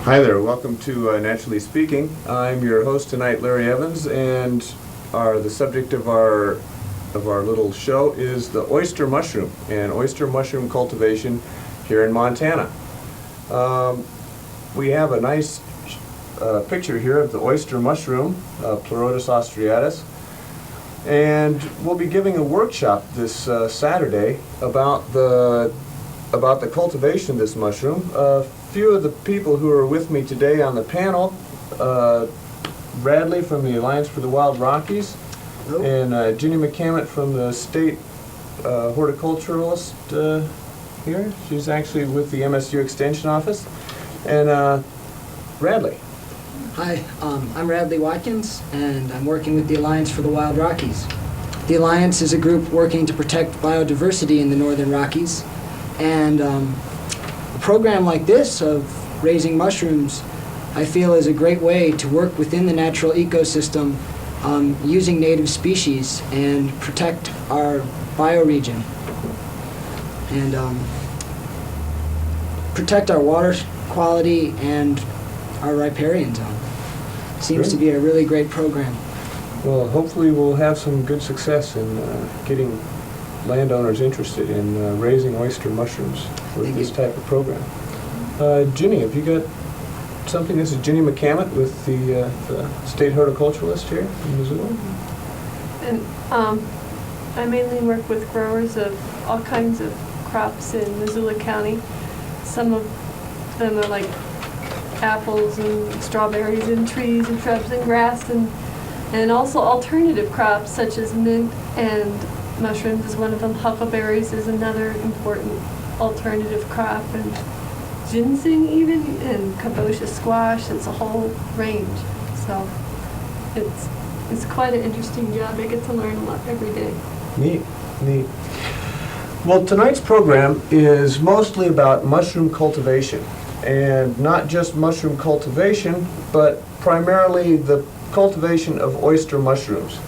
Hi there, welcome to Naturally Speaking. I'm your host tonight, Larry Evans, and the subject of our little show is the oyster mushroom and oyster mushroom cultivation here in Montana. We have a nice picture here of the oyster mushroom, Pleurotus austriatus, and we'll be giving a workshop this Saturday about the cultivation of this mushroom. Few of the people who are with me today on the panel, Radley from the Alliance for the Wild Rockies, hello, and Ginny McCammett from the state horticulturalist here. She's actually with the MSU Extension Office. And Radley. Hi, I'm Radley Watkins, and I'm working with the Alliance for the Wild Rockies. The Alliance is a group working to protect biodiversity in the Northern Rockies, and a program like this of raising mushrooms, I feel, is a great way to work within the natural ecosystem using native species and protect our bioregion and protect our water quality and our riparian zone. Seems to be a really great program. Well, hopefully we'll have some good success in getting landowners interested in raising oyster mushrooms with this type of program. Ginny, have you got something? This is Ginny McCammett with the state horticulturalist here in Missoula. And I mainly work with growers of all kinds of crops in Missoula County. Some of them are like apples and strawberries and trees and shrubs and grass, and also alternative crops such as mint and mushrooms is one of them. Huckleberries is another important alternative crop, and ginseng even, and cabochia squash. It's a whole range. So it's quite an interesting job. I get to learn a lot every day. Neat. Well, tonight's program is mostly about mushroom cultivation, and not just mushroom cultivation, but primarily the cultivation of oyster mushrooms.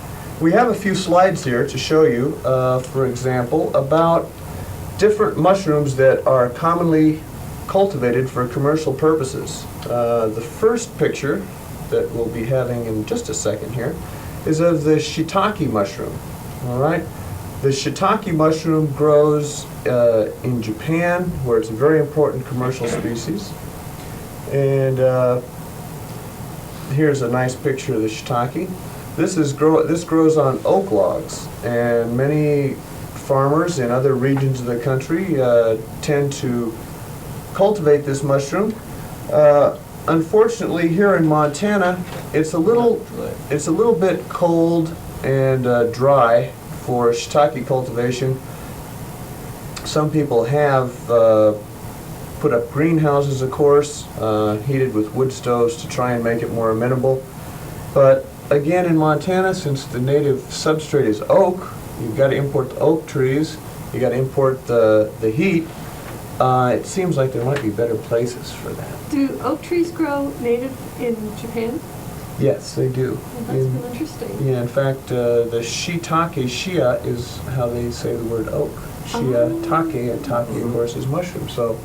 We have a few slides here to show you, for example, about different mushrooms that are commonly cultivated for commercial purposes. The first picture that we'll be having in just a second here is of the Shitake mushroom. All right, the Shitake mushroom grows in Japan, where it's a very important commercial species. And here's a nice picture of the Shitake. This grows on oak logs, and many farmers in other regions of the country tend to cultivate this mushroom. Unfortunately, here in Montana, it's a little bit cold and dry for shiitake cultivation. Some people have put up greenhouses, of course, heated with wood stoves to try and make it more amenable. But again, in Montana, since the native substrate is oak, you've got to import the oak trees, you got to import the heat. It seems like there might be better places for that. Do oak trees grow native in Japan? Yes, they do. Well, that's been interesting. Yeah, in fact, the shiitake, shia is how they say the word oak. Shia, take, and take, of course, is mushroom. So,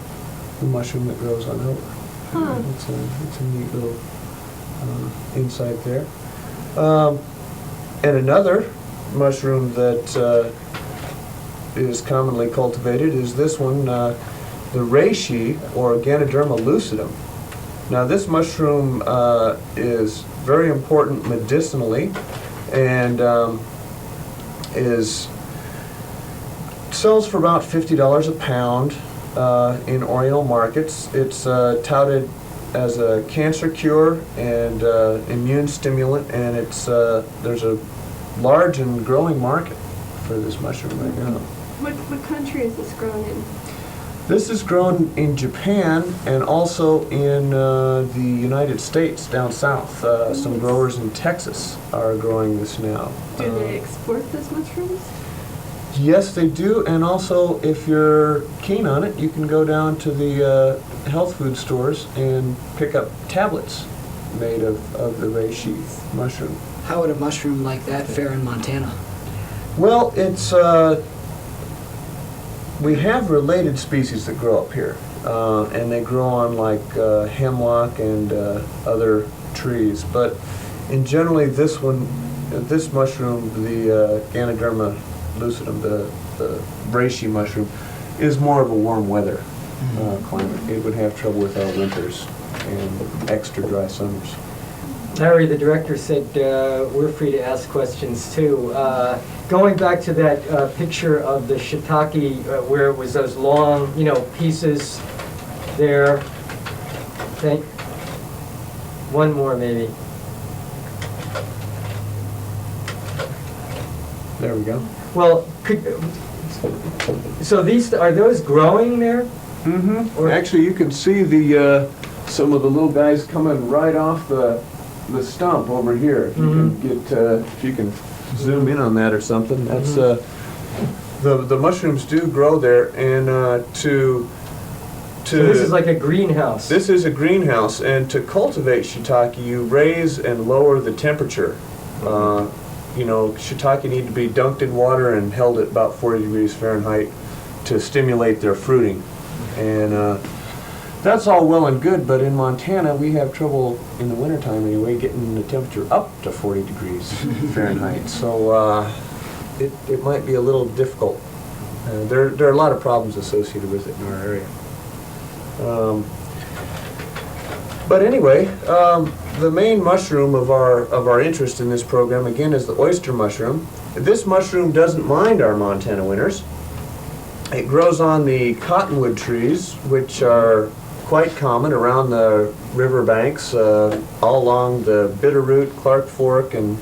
the mushroom that grows on oak. Huh. It's a neat little insight there. And another mushroom that is commonly cultivated is this one, the reishi, or Ganoderma Lucidum. Now, this mushroom is very important medicinally, and sells for about $50 a pound in Oriental markets. It's touted as a cancer cure and immune stimulant, and there's a large and growing market for this mushroom right now. What country is this grown in? This is grown in Japan and also in the United States down south. Some growers in Texas are growing this now. Do they export those mushrooms? Yes, they do, and also if you're keen on it, you can go down to the health food stores and pick up tablets made of the reishi mushroom. How would a mushroom like that fare in Montana? Well, it's we have related species that grow up here, and they grow on like hemlock and other trees. But in generally, this mushroom, the Ganoderma Lucidum, the reishi mushroom, is more of a warm weather climate. It would have trouble with our winters and extra dry summers. Larry, the director, said we're free to ask questions too. Going back to that picture of the shiitake, where it was those long, pieces there. One more maybe. There we go. Well, so are those growing there? Mm-hmm. Actually, you can see the some of the little guys coming right off the stump over here. If you can get, if you can zoom in on that or something. That's the mushrooms do grow there, and so this is like a greenhouse. This is a greenhouse, and to cultivate shiitake, you raise and lower the temperature. Shiitake need to be dunked in water and held at about 40 degrees Fahrenheit to stimulate their fruiting. And that's all well and good, but in Montana we have trouble in the wintertime anyway getting the temperature up to 40 degrees Fahrenheit. So it might be a little difficult. There are a lot of problems associated with it in our area. But anyway, the main mushroom of our interest in this program again is the oyster mushroom. This mushroom doesn't mind our Montana winters. It grows on the cottonwood trees, which are quite common around the river banks, all along the Bitterroot, Clark Fork, and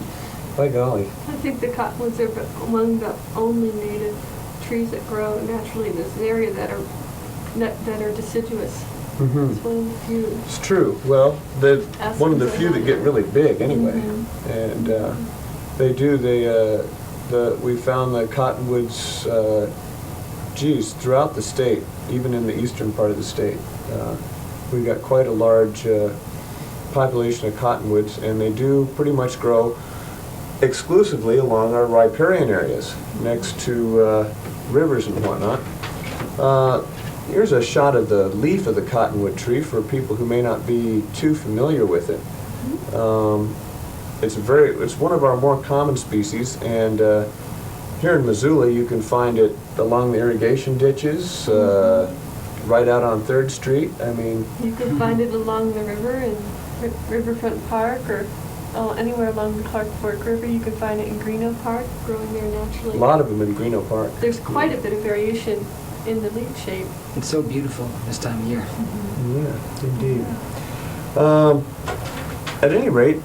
by golly. I think the cottonwoods are among the only native trees that grow naturally in this area that are deciduous. Mm-hmm. It's one of the few. It's true. Well, one of the few that get really big anyway, and we found the cottonwoods, throughout the state, even in the eastern part of the state. We've got quite a large population of cottonwoods, and they do pretty much grow exclusively along our riparian areas, next to rivers and whatnot. Here's a shot of the leaf of the cottonwood tree for people who may not be too familiar with it. It's one of our more common species, and here in Missoula you can find it along the irrigation ditches, right out on 3rd Street. I mean, you can find it along the river in Riverfront Park, or anywhere along the Clark Fork River. You can find it in Greeno Park, growing there naturally. A lot of them in Greeno Park. There's quite a bit of variation in the leaf shape. It's so beautiful this time of year. Yeah, indeed. At any rate,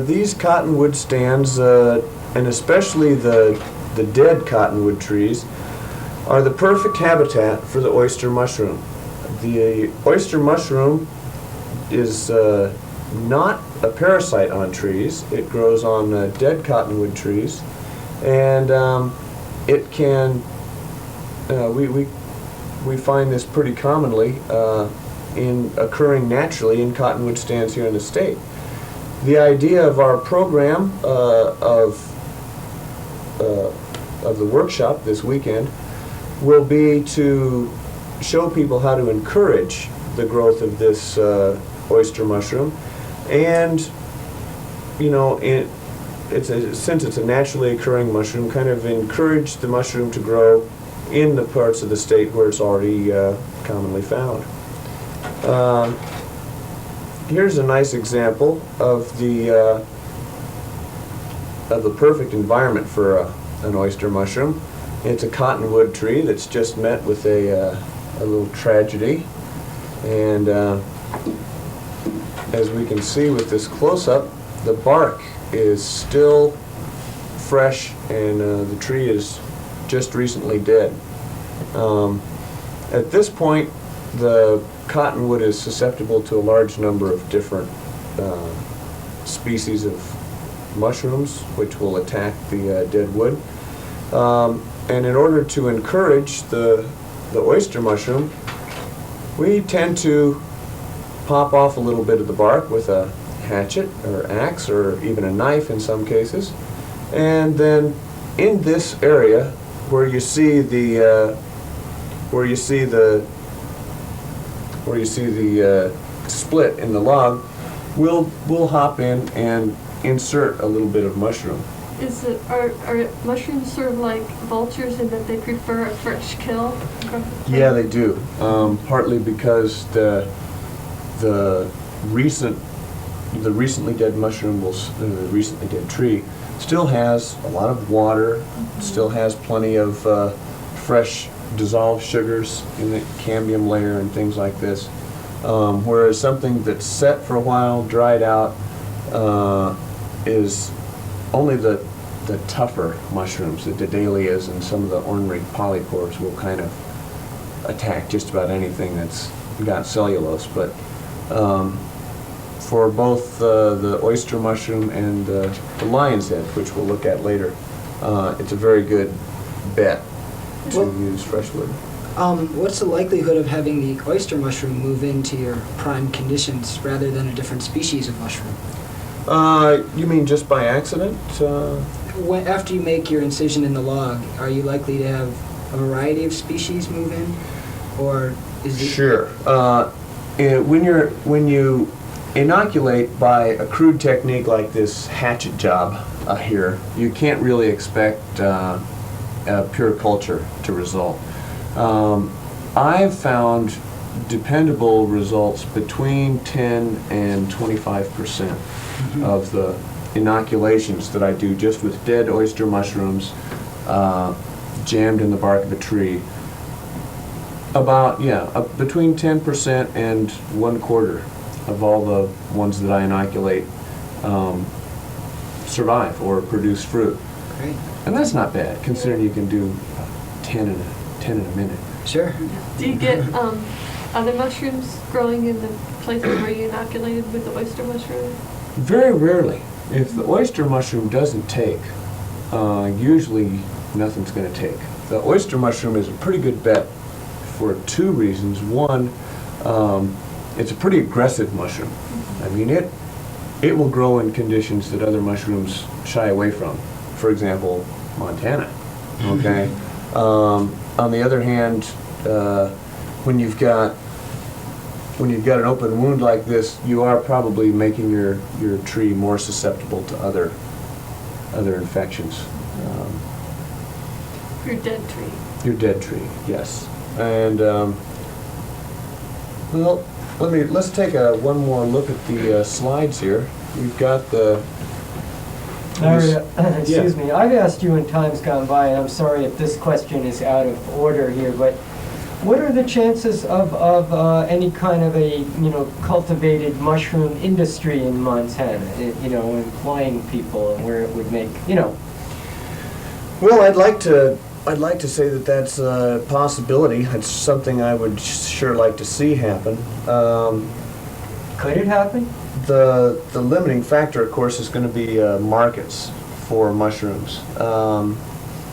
these cottonwood stands, and especially the dead cottonwood trees, are the perfect habitat for the oyster mushroom. The oyster mushroom is not a parasite on trees. It grows on dead cottonwood trees, and it can. We find this pretty commonly occurring naturally in cottonwood stands here in the state. The idea of our program of the workshop this weekend will be to show people how to encourage the growth of this oyster mushroom, and since it's a naturally occurring mushroom, kind of encourage the mushroom to grow in the parts of the state where it's already commonly found. Here's a nice example of the perfect environment for an oyster mushroom. It's a cottonwood tree that's just met with a little tragedy, and as we can see with this close-up, the bark is still fresh, and the tree is just recently dead. At this point, the cottonwood is susceptible to a large number of different species of mushrooms which will attack the dead wood. And in order to encourage the oyster mushroom, we tend to pop off a little bit of the bark with a hatchet or axe or even a knife in some cases. And then in this area where you see the where you see the split in the log, we'll hop in and insert a little bit of mushroom. Are mushrooms sort of like vultures in that they prefer a fresh kill? Yeah, they do. Partly because the recently dead mushroom, the recently dead tree, still has a lot of water, still has plenty of fresh dissolved sugars in the cambium layer and things like this. Whereas something that's set for a while, dried out, is only the tougher mushrooms, the dahlias and some of the ornery polypores will kind of attack just about anything that's got cellulose. But for both the oyster mushroom and the lion's head, which we'll look at later, it's a very good bet to use fresh wood. What's the likelihood of having the oyster mushroom move into your prime conditions rather than a different species of mushroom? You mean just by accident? After you make your incision in the log, are you likely to have a variety of species move in, or is it? Sure. When you inoculate by a crude technique like this hatchet job here, you can't really expect pure culture to result. I've found dependable results between 10 and 25% of the inoculations that I do just with dead oyster mushrooms jammed in the bark of a tree. About, between 10% and 1/4 of all the ones that I inoculate survive or produce fruit. Great. And that's not bad, considering you can do 10 in a minute. Sure. Do you get other mushrooms growing in the places where you inoculated with the oyster mushroom? Very rarely. If the oyster mushroom doesn't take, usually nothing's going to take. The oyster mushroom is a pretty good bet for two reasons. One, it's a pretty aggressive mushroom. I mean, it will grow in conditions that other mushrooms shy away from. For example, Montana. Okay. On the other hand, when you've got an open wound like this, you are probably making your tree more susceptible to other infections. Your dead tree. Your dead tree, yes. And well, let's take one more look at the slides here. We've got the. Excuse me, I've asked you in times gone by, and I'm sorry if this question is out of order here, but what are the chances of any kind of a cultivated mushroom industry in Montana? Employing people and where it would make Well, I'd like to say that that's a possibility. It's something I would sure like to see happen. Could it happen? The limiting factor, of course, is going to be markets for mushrooms.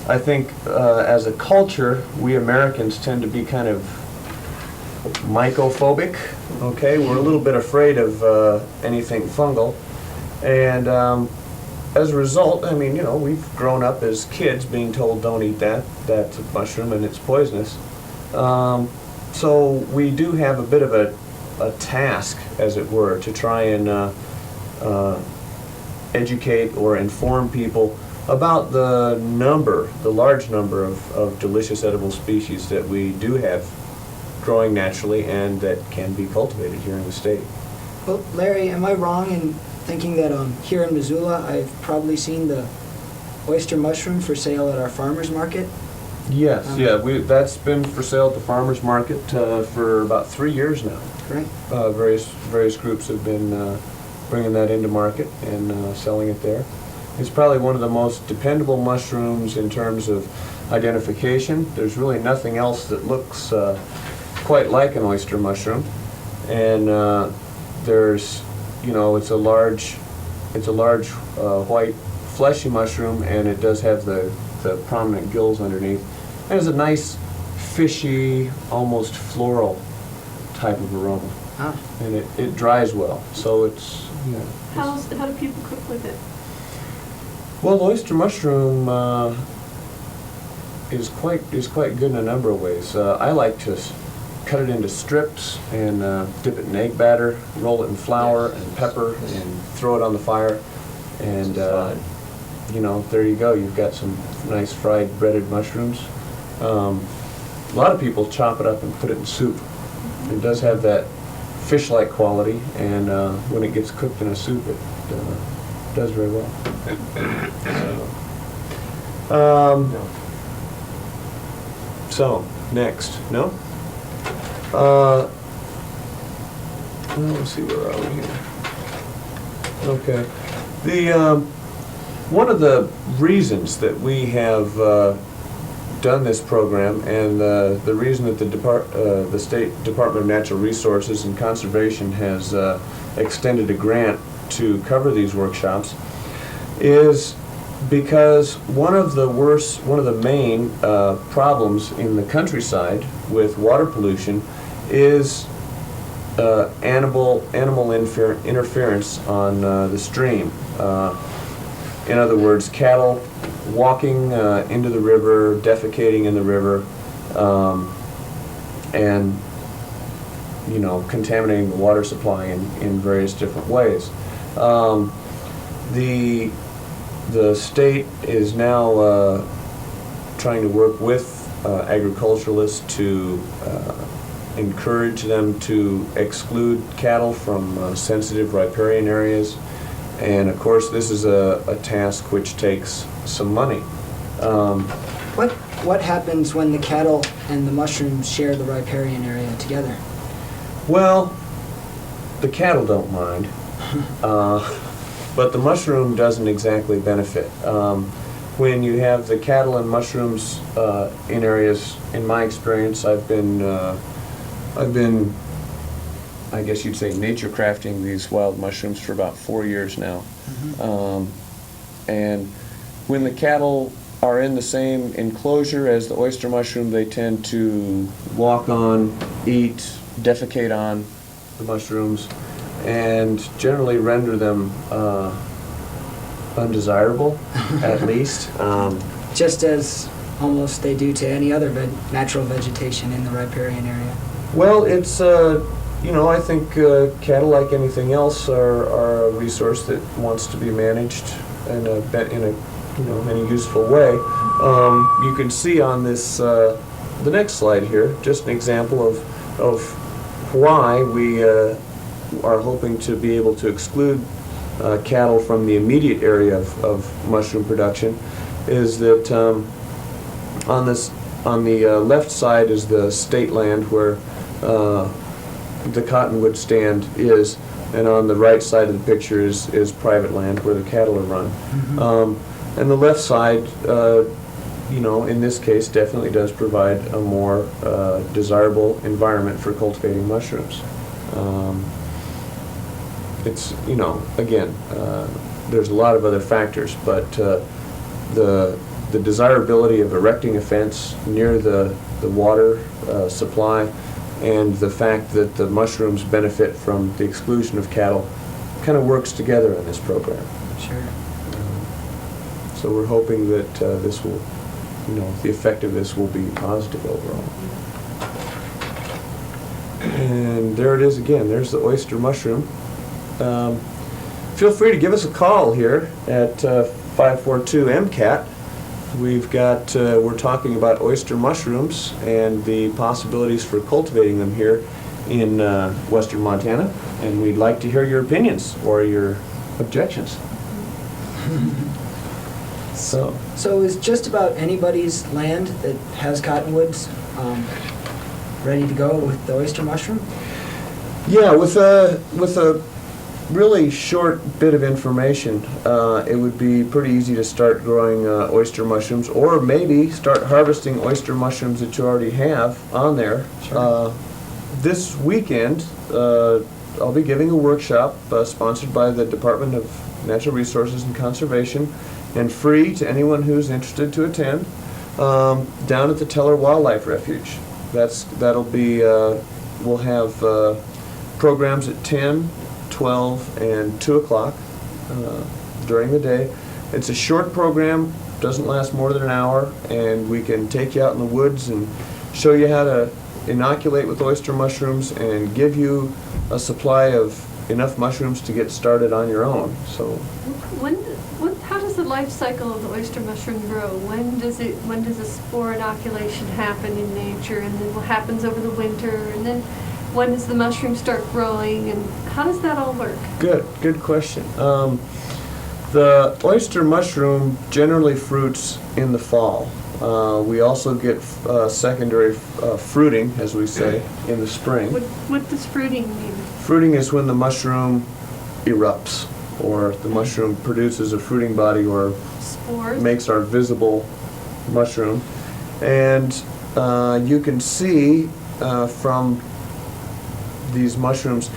I think as a culture, we Americans tend to be kind of mycophobic. Okay, we're a little bit afraid of anything fungal, and as a result, I mean, we've grown up as kids being told, "Don't eat that. That's a mushroom and it's poisonous." So we do have a bit of a task, as it were, to try and educate or inform people about the large number of delicious edible species that we do have growing naturally and that can be cultivated here in the state. Well, Larry, am I wrong in thinking that here in Missoula, I've probably seen the oyster mushroom for sale at our farmer's market? Yes, that's been for sale at the farmer's market for about 3 years now. Great. Various groups have been bringing that into market and selling it there. It's probably one of the most dependable mushrooms in terms of identification. There's really nothing else that looks quite like an oyster mushroom, and there's, it's a large white fleshy mushroom, and it does have the prominent gills underneath. And it's a nice fishy, almost floral type of aroma. Ah. And it dries well, so it's, How do people cook with it? Well, the oyster mushroom, is quite good in a number of ways. I like to cut it into strips and dip it in egg batter, roll it in flour and pepper, and throw it on the fire. And you know, there you go. You've got some nice fried breaded mushrooms. A lot of people chop it up and put it in soup. It does have that fish-like quality, and when it gets cooked in a soup, it does very well. So, next, no? Let's see, where are we here? Okay. One of the reasons that we have done this program, and the reason that the State Department of Natural Resources and Conservation has extended a grant to cover these workshops, is because one of the main problems in the countryside with water pollution is animal interference on the stream. In other words, cattle walking into the river, defecating in the river, and you know, contaminating the water supply in various different ways. The state is now trying to work with agriculturalists to encourage them to exclude cattle from sensitive riparian areas. And of course, this is a task which takes some money. What happens when the cattle and the mushrooms share the riparian area together? Well, the cattle don't mind, but the mushroom doesn't exactly benefit. When you have the cattle and mushrooms in areas, in my experience, I've been, I guess you'd say, nature crafting these wild mushrooms for about 4 years now. And when the cattle are in the same enclosure as the oyster mushroom, they tend to walk on, eat, defecate on the mushrooms, and generally render them undesirable, at least. Just as almost they do to any other natural vegetation in the riparian area. Well, it's you know, I think cattle, like anything else, are a resource that wants to be managed in a you know, in a useful way. You can see on this the next slide here just an example of why we are hoping to be able to exclude cattle from the immediate area of mushroom production. Is that on the left side is the state land where the Cottonwood stand is, and on the right side of the picture is private land where the cattle are run. And the left side, you know, in this case, definitely does provide a more desirable environment for cultivating mushrooms. It's, you know, again, there's a lot of other factors, but the desirability of erecting a fence near the water supply, and the fact that the mushrooms benefit from the exclusion of cattle kind of works together in this program. Sure. So we're hoping that this will, you know, the effect of this will be positive overall. And there it is again. There's the oyster mushroom. Feel free to give us a call here at 542 MCAT. We've got, we're talking about oyster mushrooms and the possibilities for cultivating them here in western Montana, and we'd like to hear your opinions or your objections. So is just about anybody's land that has cottonwoods ready to go with the oyster mushroom? yeah, with a really short bit of information, it would be pretty easy to start growing oyster mushrooms, or maybe start harvesting oyster mushrooms that you already have on there. Sure. This weekend, I'll be giving a workshop sponsored by the Department of Natural Resources and Conservation, and free to anyone who's interested to attend, down at the Teller Wildlife Refuge. That'll be, we'll have programs at 10, 12, and 2 o'clock during the day. It's a short program, doesn't last more than an hour, and we can take you out in the woods and show you how to inoculate with oyster mushrooms and give you a supply of enough mushrooms to get started on your own. So How does the life cycle of the oyster mushroom grow? When does a spore inoculation happen in nature, and then what happens over the winter, and then when does the mushroom start growing, and how does that all work? good question. The oyster mushroom generally fruits in the fall. We also get secondary fruiting, as we say, in the spring. What does fruiting mean? Fruiting is when the mushroom erupts, or the mushroom produces a fruiting body, or Spores? makes our visible mushroom. And you can see from these mushrooms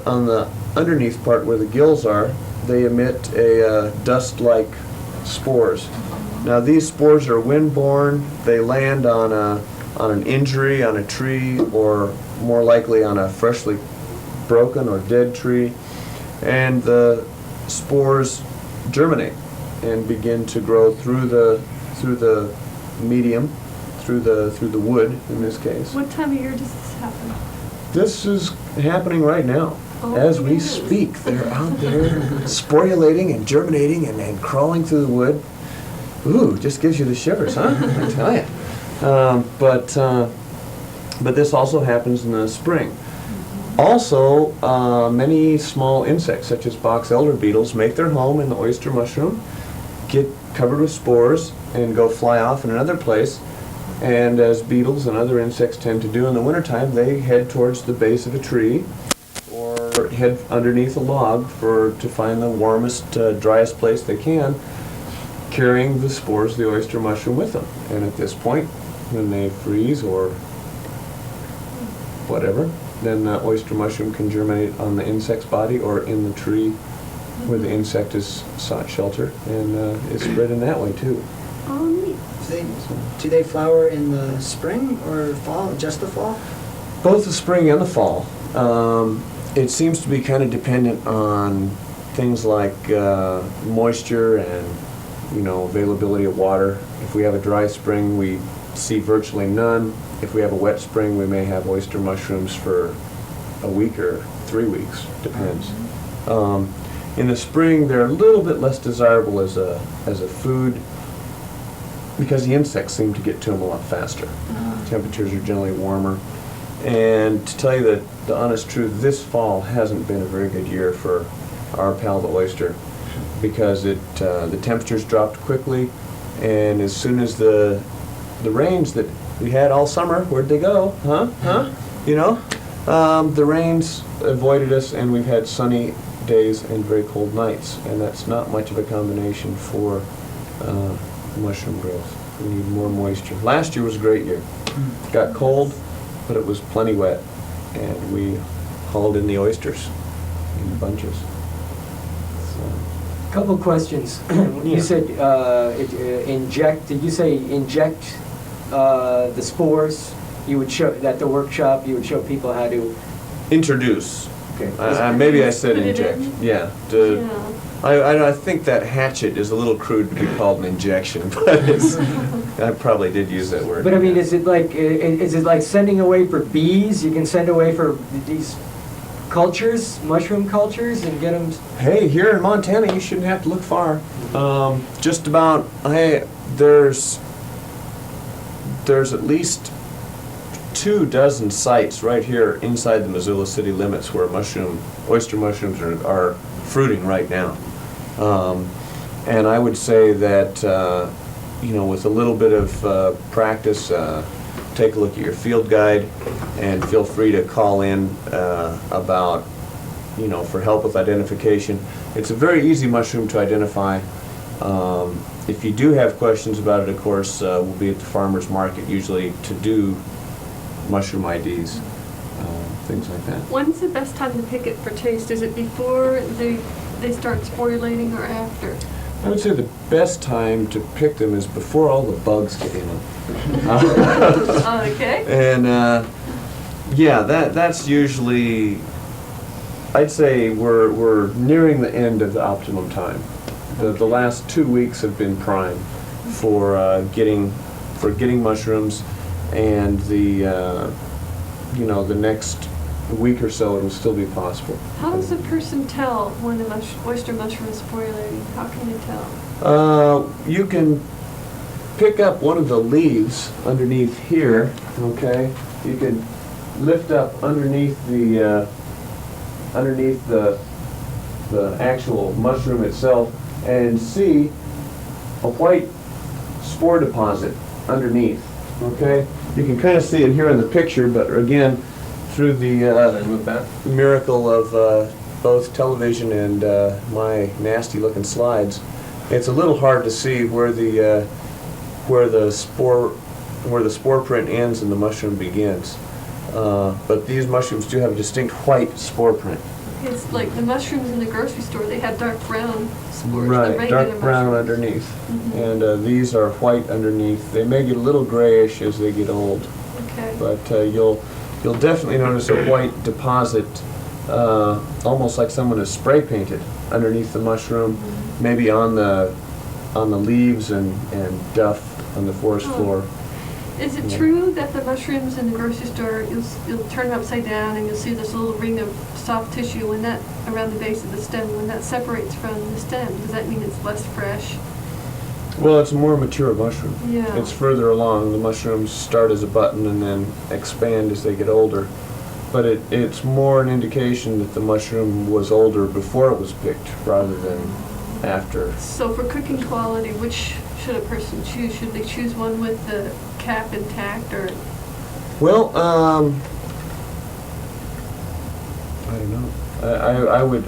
on the underneath part where the gills are, they emit a dust-like spores. Now these spores are wind-borne. They land on an injury, on a tree, or more likely on a freshly broken or dead tree, and the spores germinate and begin to grow through the medium, through the wood in this case. What time of year does this happen? This is happening right now. Oh, As we it is. speak, they're out there sporulating and germinating and crawling through the wood. Ooh, just gives you the shivers, huh? I tell you. But this also happens in the spring. Also, many small insects, such as Boxelder Beetles, make their home in the oyster mushroom, get covered with spores, and go fly off in another place. And as beetles and other insects tend to do in the wintertime, they head towards the base of a tree or head underneath a log to find the warmest, driest place they can, carrying the spores of the oyster mushroom with them. And at this point, when they freeze or whatever, then the oyster mushroom can germinate on the insect's body or in the tree where the insect is sought shelter, and is spread in that way too. Oh, neat. Do they flower in the spring or fall, just the fall? Both the spring and the fall. It seems to be kind of dependent on things like moisture and availability of water. If we have a dry spring, we see virtually none. If we have a wet spring, we may have oyster mushrooms for a week or 3 weeks, depends. In the spring, they're a little bit less desirable as a food because the insects seem to get to them a lot faster. Temperatures are generally warmer. And to tell you the honest truth, this fall hasn't been a very good year for our pal the oyster, because the temperatures dropped quickly, and as soon as the rains that we had all summer, where'd they go? The rains avoided us, and we've had sunny days and very cold nights, and that's not much of a combination for mushroom growth. We need more moisture. Last year was a great year. It got cold, but it was plenty wet, and we hauled in the oysters in bunches. Couple questions. When you said inject, did you say inject the spores? You would show, at the workshop, you would show people how to... Introduce. Okay. Maybe I said Put it inject. in? Yeah. Yeah. I think that hatchet is a little crude to be called an injection, but I probably did use that word. But I mean, is it like sending away for bees? You can send away for these cultures, mushroom cultures, and get them... Hey, here in Montana, you shouldn't have to look far. Just about, there's at least 24 sites right here inside the Missoula city limits where oyster mushrooms are fruiting right now. And I would say that, with a little bit of practice, take a look at your field guide and feel free to call in about, for help with identification. It's a very easy mushroom to identify. If you do have questions about it, of course, we'll be at the farmer's market usually to do mushroom IDs, things like that. When's the best time to pick it for taste? Is it before they start sporulating or after? I would say the best time to pick them is before all the bugs get in them. Okay. And that's usually, I'd say we're nearing the end of the optimum time. The last 2 weeks have been prime. for getting mushrooms, and the the next week or so it'll still be possible. How does a person tell when an oyster mushroom is sporulating? How can you tell? You can pick up one of the leaves underneath here. Okay, you can lift up underneath the actual mushroom itself and see a white spore deposit underneath. Okay, you can kind of see it here in the picture, but again, through the miracle of both television and my nasty-looking slides, it's a little hard to see where the spore print ends and the mushroom begins. But these mushrooms do have a distinct white spore print. It's like the mushrooms in the grocery store, they have dark brown spores. The Right, regular dark brown mushrooms. underneath. Mhm. And these are white underneath. They may get a little grayish as they get old, Okay. but you'll definitely notice a white deposit, almost like someone has spray painted underneath the mushroom, maybe on the leaves and duff on the forest Oh. floor. Is it Yeah. true that the mushrooms in the grocery store, you'll turn them upside down and you'll see this little ring of soft tissue when that, around the base of the stem, when that separates from the stem, does that mean it's less fresh? Well, it's a more mature mushroom. Yeah. It's further along. The mushrooms start as a button and then expand as they get older. But it's more an indication that the mushroom was older before it was picked rather than after. So for cooking quality, which should a person choose? Should they choose one with the cap intact or? Well, I don't know.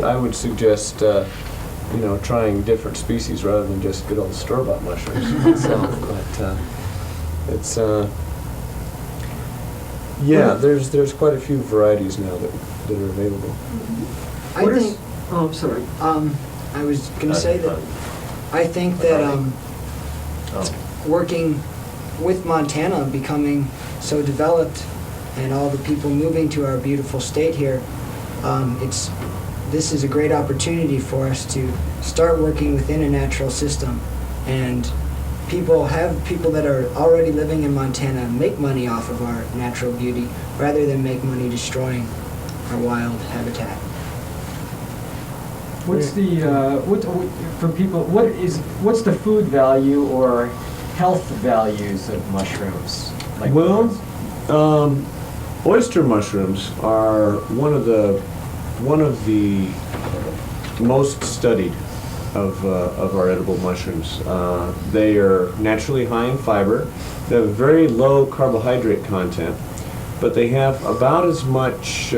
I would suggest trying different species rather than just good old store-bought mushrooms myself. But it's there's quite a few varieties now that are available. I What is- think, Oh, I'm sorry. I was gonna say that, I think that, working with Montana becoming so developed and all the people moving to our beautiful state here, this is a great opportunity for us to start working within a natural system. And people that are already living in Montana make money off of our natural beauty rather than make money destroying our wild habitat. What's the for people? What's the food value or health values of mushrooms? Like Well, oyster mushrooms are one of the most studied of our edible mushrooms. They are naturally high in fiber. They have a very low carbohydrate content, but they have about as much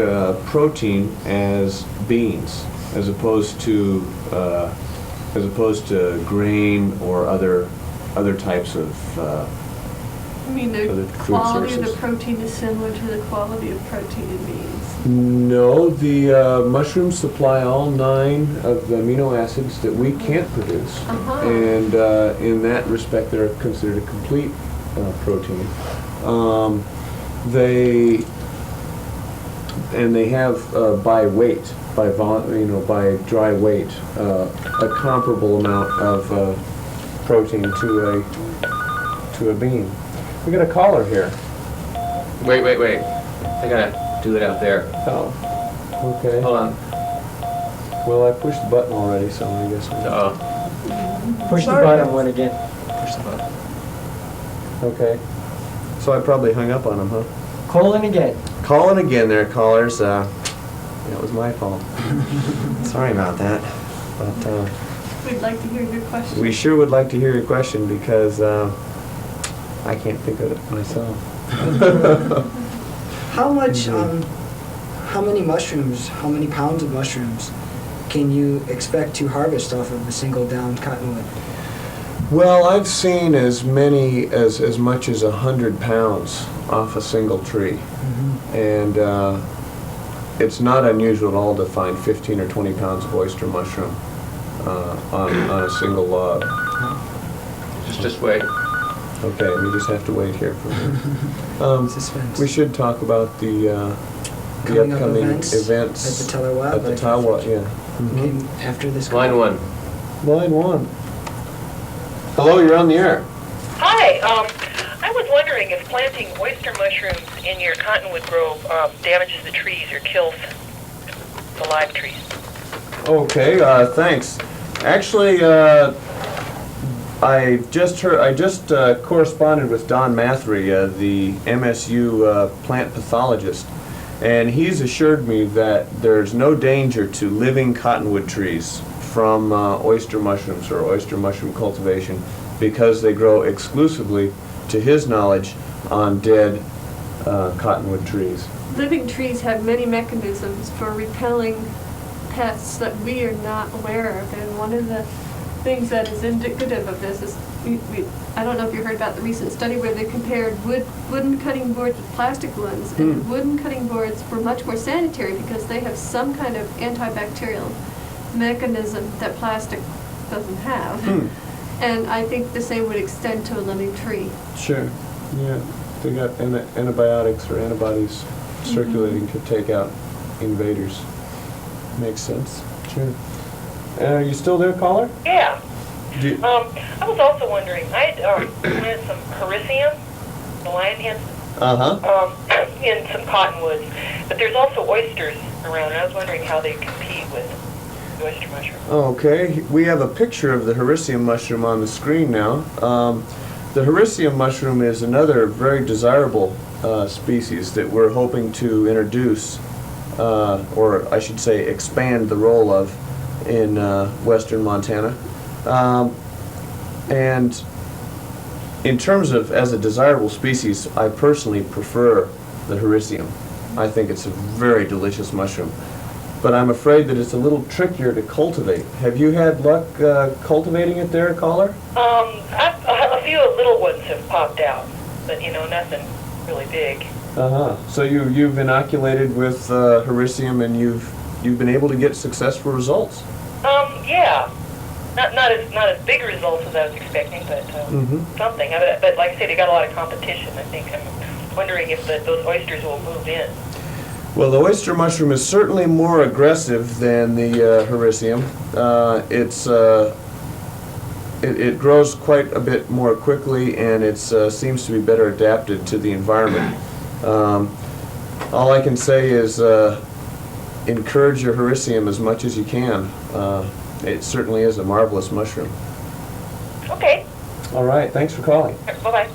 protein as beans, as opposed to grain or other types of. I mean, the Other food quality of the sources. protein is similar to the quality of protein in beans. No, the mushrooms supply all 9 of the amino acids that we can't produce, Uh-huh. and in that respect, they're considered a complete protein. They have by weight, by by dry weight, a comparable amount of protein to a bean. We got a caller here. Wait. I gotta do it out there. Oh, okay. Hold on. Well, I pushed the button already, so I guess we... push the Sorry. bottom one again. Push the button. Okay. So I probably hung up on him, huh? Colon again. Calling again there, callers. That was my fault. Sorry about that. But We'd like to hear your question. we sure would like to hear your question because I can't think of it myself. How much, how many pounds of mushrooms can you expect to harvest off of a single downed cottonwood? Well, I've seen as much as 100 pounds off a single tree. And it's not unusual at all to find 15 or 20 pounds of oyster mushroom on a single log. Just wait. Okay, we just have to wait here for a minute. Suspense. We should talk about the Coming up upcoming events events at the Teller at the Wildlife Tawa, Refuge. yeah. Okay, after this. Line 1. Line 1. Hello, you're on the air. Hi. I was wondering if planting oyster mushrooms in your cottonwood grove damages the trees or kills the live trees. Okay, thanks. Actually, I just corresponded with Don Mathry, the MSU plant pathologist, and he's assured me that there's no danger to living cottonwood trees from oyster mushrooms or oyster mushroom cultivation because they grow exclusively, to his knowledge, on dead cottonwood trees. Living trees have many mechanisms for repelling pests that we are not aware of, and one of the things that is indicative of this is, I don't know if you heard about the recent study where they compared wooden cutting boards with plastic ones, and wooden cutting boards were much more sanitary because they have some kind of antibacterial mechanism that plastic doesn't have. And I think the same would extend to a living tree. Sure, yeah. They got antibiotics or antibodies circulating to take out invaders. Makes sense, sure. Are you still there, caller? Yeah. I was also wondering, I planted some Hericium, the lion hens, in some cottonwoods, but there's also oysters around, and I was wondering how they compete with the oyster mushroom. Okay, we have a picture of the Hericium mushroom on the screen now. The Hericium mushroom is another very desirable species that we're hoping to introduce, or I should say expand the role of, in western Montana. And in terms of as a desirable species, I personally prefer the Hericium. I think it's a very delicious mushroom. But I'm afraid that it's a little trickier to cultivate. Have you had luck cultivating it there, caller? A few little ones have popped out, but nothing really big. So you've inoculated with Hericium and you've been able to get successful results. Yeah. Not as big results as I was expecting, but something. But like I say, they got a lot of competition. I think I'm wondering if those oysters will move in. Well, the oyster mushroom is certainly more aggressive than the Hericium. It grows quite a bit more quickly, and it seems to be better adapted to the environment. All I can say is encourage your Hericium as much as you can. It certainly is a marvelous mushroom. Okay. All right, thanks for calling. Bye-bye.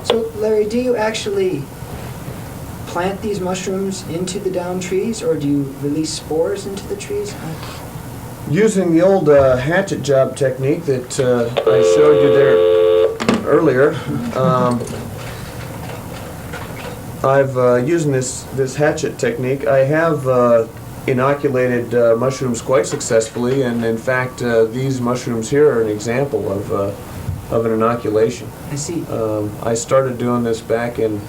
So, Larry, do you actually plant these mushrooms into the down trees, or do you release spores into the trees? Using the old hatchet job technique that I showed you there earlier, I've using this hatchet technique. I have inoculated mushrooms quite successfully, and in fact, these mushrooms here are an example of an inoculation. I see. I started doing this back in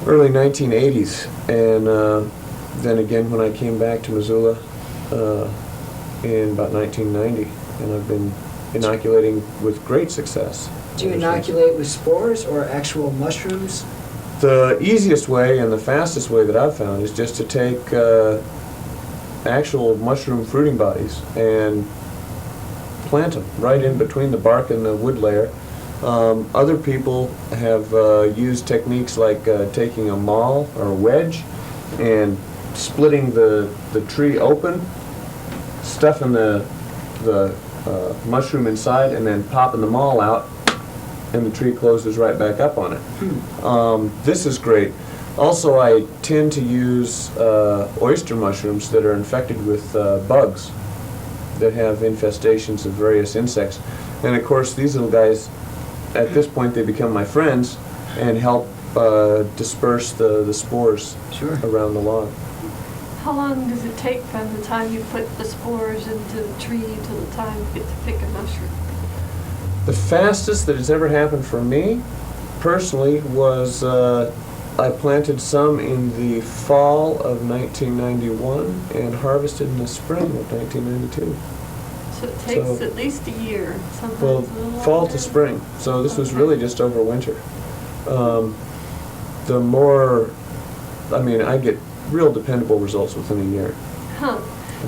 early 1980s, and then again when I came back to Missoula in about 1990, and I've been inoculating with great success. Do you inoculate with spores or actual mushrooms? The easiest way and the fastest way that I've found is just to take actual mushroom fruiting bodies and plant them right in between the bark and the wood layer. Other people have used techniques like taking a maul or a wedge and splitting the tree open, stuffing the mushroom inside, and then popping the maul out, and the tree closes right back up on it. This is great. Also, I tend to use oyster mushrooms that are infected with bugs that have infestations of various insects. And of course, these little guys, at this point, they become my friends and help disperse the spores around the log. How long does it take from the time you put the spores into the tree to the time you get to pick a mushroom? The fastest that has ever happened for me, personally, was I planted some in the fall of 1991 and harvested in the spring of 1992. So it takes at least a year, sometimes Well, a little fall longer. to spring. So this was really just over winter. The more, I get real dependable results within a year. Huh.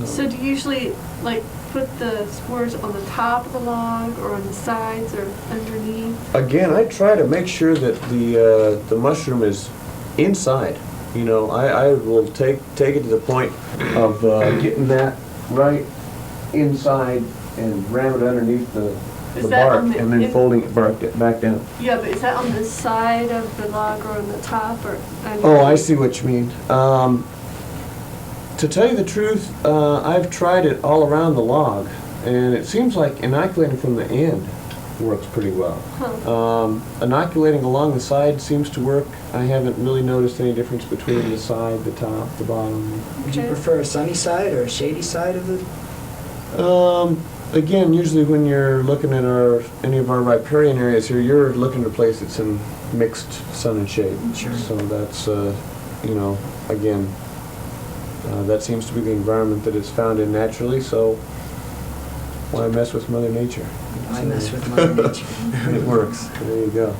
So do you usually, put the spores on the top of the log or on the sides or underneath? Again, I try to make sure that the mushroom is inside. You know, I will take it to the point of getting that right inside and ram it underneath the Is that bark on the and then in- folding it back down. Yeah, but is that on the side of the log or on the top or underneath? Oh, I see what you mean. To tell you the truth, I've tried it all around the log, and it seems like inoculating from the end works pretty well. Huh. Inoculating along the side seems to work. I haven't really noticed any difference between the side, the top, the bottom. Would you Okay. prefer a sunny side or a shady side of the? Again, usually when you're looking at any of our riparian areas here, you're looking at a place that's in mixed sun and shade. Sure. So that's, again, that seems to be the environment that it's found in naturally, so why mess with Mother Nature? I mess with Mother Nature. It works. There you go.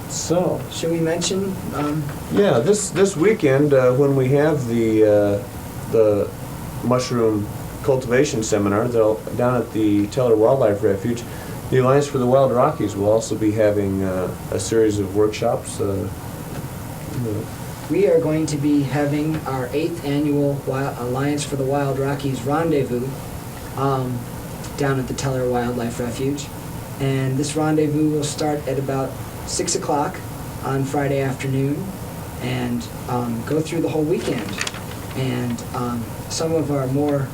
So, Should we mention? yeah, this weekend, when we have the mushroom cultivation seminar down at the Teller Wildlife Refuge, the Alliance for the Wild Rockies will also be having a series of workshops. We are going to be having our 8th annual Alliance for the Wild Rockies Rendezvous down at the Teller Wildlife Refuge. And this rendezvous will start at about 6 o'clock on Friday afternoon and go through the whole weekend. And some of our more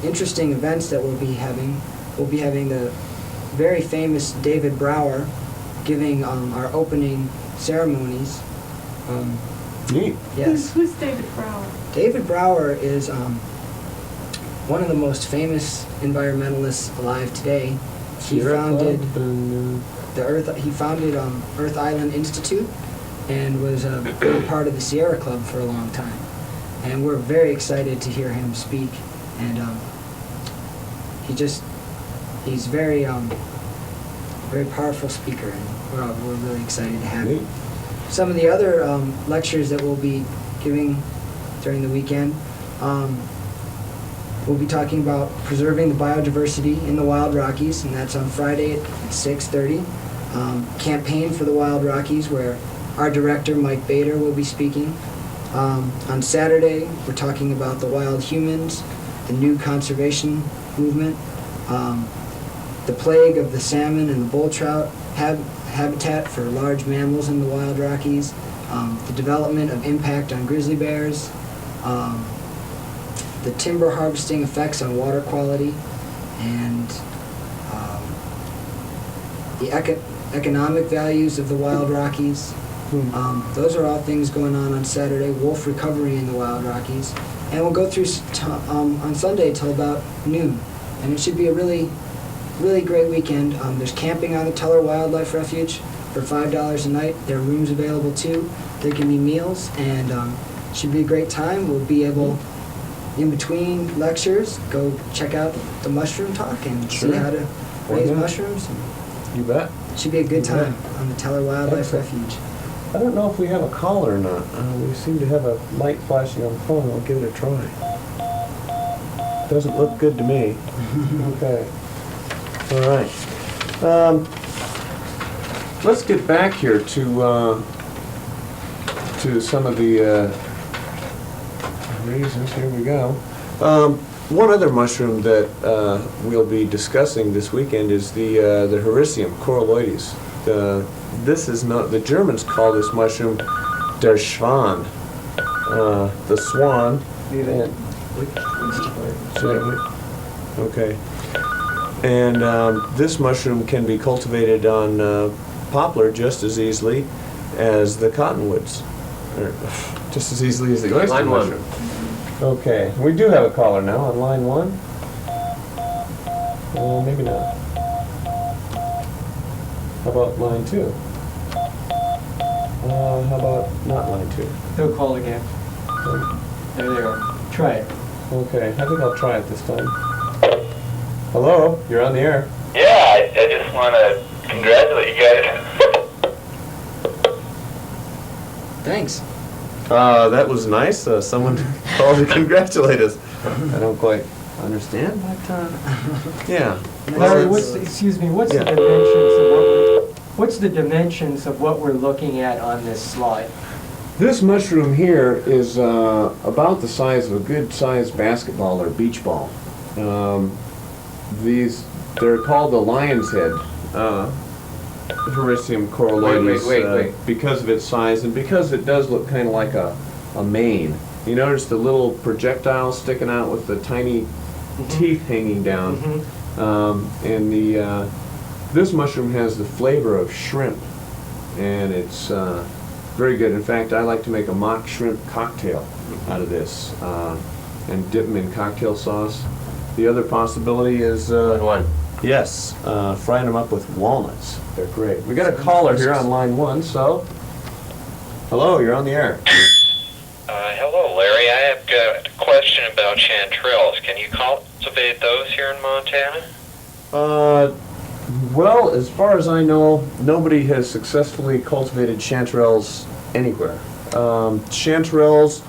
interesting events that we'll be having the very famous David Brower giving our opening ceremonies. Neat. Yes. Who's David Brower? David Brower is one of the most famous environmentalists alive today. He founded Earth Island Institute and was a big part of the Sierra Club for a long time. And we're very excited to hear him speak. And he's very powerful speaker, and we're really excited to have him. Some of the other lectures that we'll be giving during the weekend, we'll be talking about preserving the biodiversity in the Wild Rockies, and that's on Friday at 6:30. Campaign for the Wild Rockies, where our director, Mike Bader, will be speaking. On Saturday, we're talking about the wild humans, the new conservation movement, the plague of the salmon and the bull trout, habitat for large mammals in the Wild Rockies, the development of impact on grizzly bears, the timber harvesting effects on water quality, and the economic values of the Wild Rockies. Those are all things going on Saturday. Wolf recovery in the Wild Rockies. And we'll go through on Sunday till about noon. And it should be a really, really great weekend. There's camping on the Teller Wildlife Refuge for $5 a night. There are rooms available too. There can be meals, and should be a great time. We'll be able, in between lectures, go check out the mushroom talk and see how to raise mushrooms. You bet. Should be a good time on the Teller Wildlife Refuge. I don't know if we have a caller or not. We seem to have a light flashing on the phone. I'll give it a try. Doesn't look good to me. Okay. All right. Let's get back here to some of the reasons. Here we go. One other mushroom that we'll be discussing this weekend is the Hericium coralloides. The Germans call this mushroom der Schwan, the swan. Okay. And this mushroom can be cultivated on poplar just as easily as the cottonwoods, or just as easily as the oyster Line one. mushroom. Okay, we do have a caller now on line one. Maybe not. How about line two? How about not line two? They'll call again. There they are. Try it. Okay, I think I'll try it this time. Hello, you're on the air. Yeah, I just want to congratulate you guys. Thanks. That was nice. Someone called to congratulate us. I don't quite understand, but, yeah. Larry, Well, what's, it's, excuse me, what's the Yeah. dimensions of what's the dimensions of what we're looking at on this slide? This mushroom here is about the size of a good-sized basketball or beach ball. They're called the lion's head Hericium coralloides Wait. because of its size and because it does look kind of like a mane. You notice the little projectile sticking out with the tiny teeth hanging down. And this mushroom has the flavor of shrimp, and it's very good. In fact, I like to make a mock shrimp cocktail out of this and dip them in cocktail sauce. The other possibility is One. yes, frying them up with walnuts. They're great. We got a caller here on line 1, so hello, you're on the air. Hello, Larry. I have got a question about chanterelles. Can you cultivate those here in Montana? Well, as far as I know, nobody has successfully cultivated chanterelles anywhere. Chanterelles,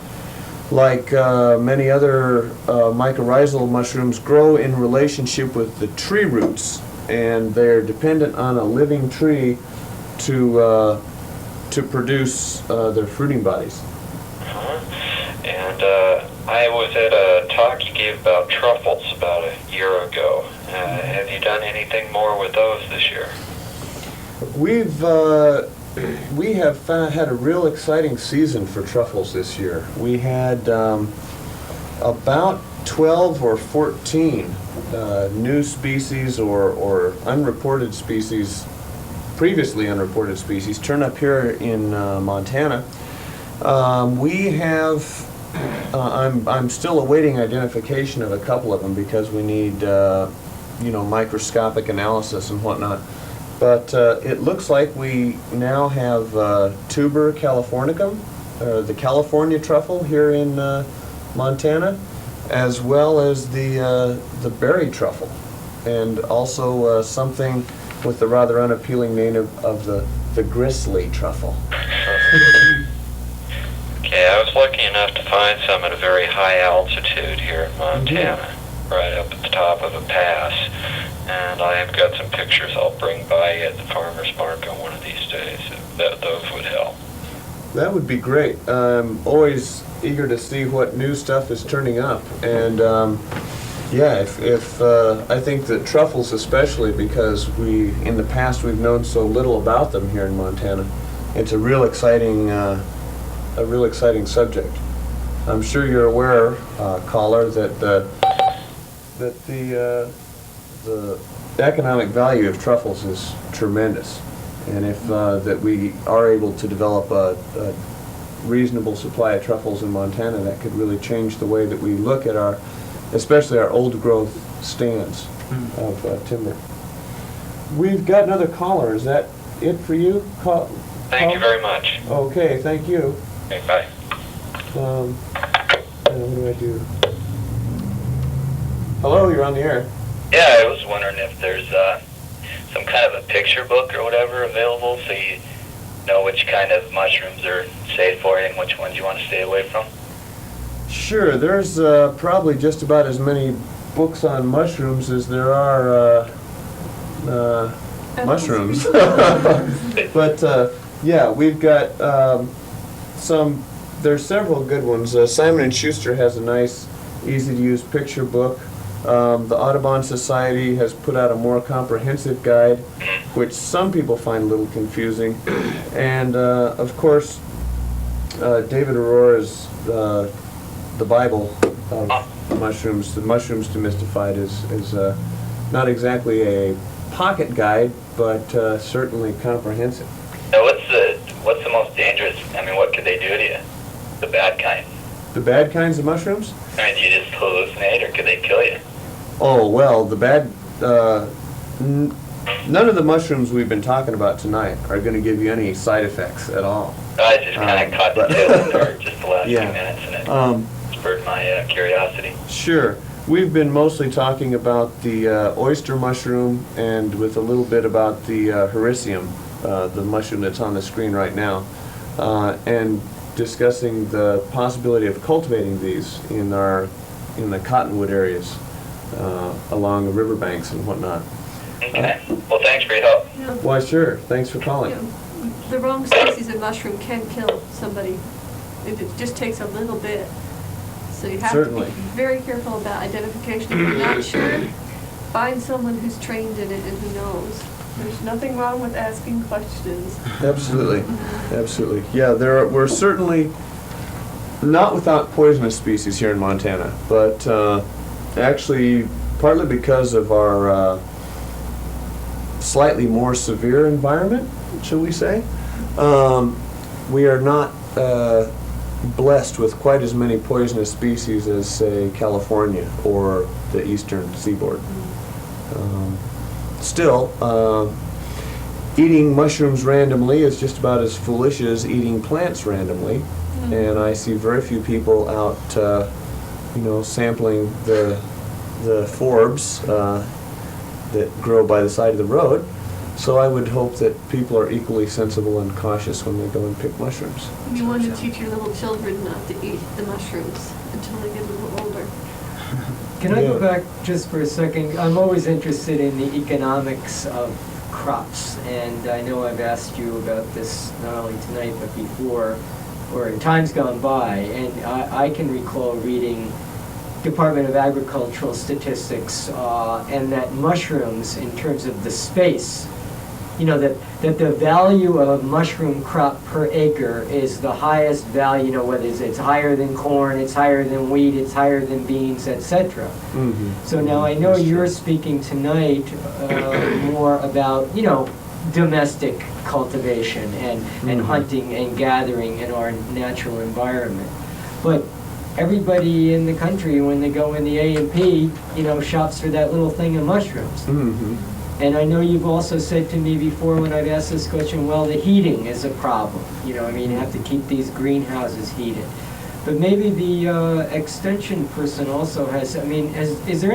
like many other mycorrhizal mushrooms, grow in relationship with the tree roots, and they're dependent on a living tree to produce their fruiting bodies. And I was at a talk you gave about truffles about a year ago. Have you done anything more with those this year? We have had a real exciting season for truffles this year. We had about 12 or 14 new species or unreported species, previously unreported species, turn up here in Montana. We have, I'm still awaiting identification of a couple of them because we need, microscopic analysis and whatnot. But it looks like we now have tuber californicum, the California truffle here in Montana, as well as the berry truffle, and also something with the rather unappealing name of the grizzly truffle. Okay, I was lucky enough to find some at a very high altitude here in Montana, right up at the top of a pass. And I have got some pictures I'll bring by at the farmer's market one of these days. Those would help. That would be great. I'm always eager to see what new stuff is turning up. And if I think that truffles especially, because in the past we've known so little about them here in Montana, it's a real exciting subject. I'm sure you're aware, caller, that the economic value of truffles is tremendous, and if that we are able to develop a reasonable supply of truffles in Montana, that could really change the way that we look at especially our old growth stands of timber. We've got another caller. Is that it for you? Thank you very much. Okay, thank you. Okay, bye. What do I do? Hello, you're on the air. Yeah, I was wondering if there's some kind of a picture book or whatever available so you know which kind of mushrooms are safe for you and which ones you want to stay away from. Sure, there's probably just about as many books on mushrooms as there are mushrooms. But yeah, we've got there's several good ones. Simon & Schuster has a nice, easy-to-use picture book. The Audubon Society has put out a more comprehensive guide, which some people find a little confusing. And of course, David Aurora's The Bible of Mushrooms, The Mushrooms Demystified, is not exactly a pocket guide, but certainly comprehensive. Now, what's the most dangerous? I mean, what could they do to you? The bad kind. The bad kinds of mushrooms? I mean, do you just hallucinate, or could they kill you? Oh, well, the bad... none of the mushrooms we've been talking about tonight are going to give you any side effects at all. I just kind of caught the tail in there just the last Yeah. few minutes, and it spurred my curiosity. Sure. We've been mostly talking about the oyster mushroom and with a little bit about the Hericium, the mushroom that's on the screen right now, and discussing the possibility of cultivating these in our in the Cottonwood areas along the riverbanks and whatnot. Okay. Well, thanks for your help. Yeah. Why, sure. Thanks for calling. Yeah, the wrong species of mushroom can kill somebody. It just takes a little bit. So you have Certainly. to be very careful about identification. If you're not sure, find someone who's trained in it and who knows. There's nothing wrong with asking questions. Absolutely, absolutely. Yeah, we're certainly not without poisonous species here in Montana, but actually, partly because of our slightly more severe environment, shall we say, we are not blessed with quite as many poisonous species as, say, California or the eastern seaboard. Still, eating mushrooms randomly is just about as foolish as eating plants randomly, and I see very few people out, sampling the forbs that grow by the side of the road. So I would hope that people are equally sensible and cautious when they go and pick mushrooms. You want to teach your little children not to eat the mushrooms until they get a little older. Can I go Yeah. back just for a second? I'm always interested in the economics of crops, and I know I've asked you about this not only tonight but before, or in times gone by, and I can recall reading Department of Agricultural statistics, and that mushrooms, in terms of the space, that the value of a mushroom crop per acre is the highest value, whether it's higher than corn, it's higher than wheat, it's higher than beans, etc. Mm-hmm. So now I know you're speaking tonight more about, domestic cultivation and hunting and gathering in our natural environment. But everybody in the country, when they go in the A&P, shops for that little thing of mushrooms. Mm-hmm. And I know you've also said to me before when I've asked this question, well, the heating is a problem. You have to keep these greenhouses heated. But maybe the extension person also has, is there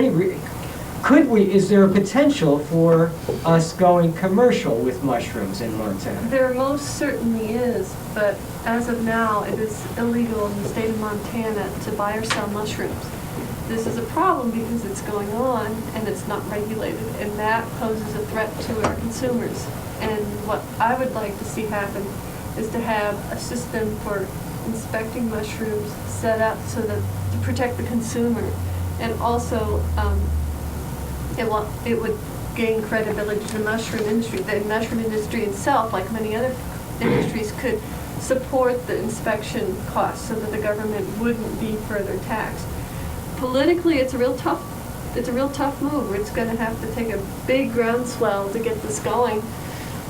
is there a potential for us going commercial with mushrooms in Montana? There most certainly is, but as of now, it is illegal in the state of Montana to buy or sell mushrooms. This is a problem because it's going on and it's not regulated, and that poses a threat to our consumers. And what I would like to see happen is to have a system for inspecting mushrooms set up so that to protect the consumer, and also it would gain credibility to the mushroom industry. The mushroom industry itself, like many other industries, could support the inspection costs so that the government wouldn't be further taxed. Politically, it's a real tough move. It's going to have to take a big groundswell to get this going.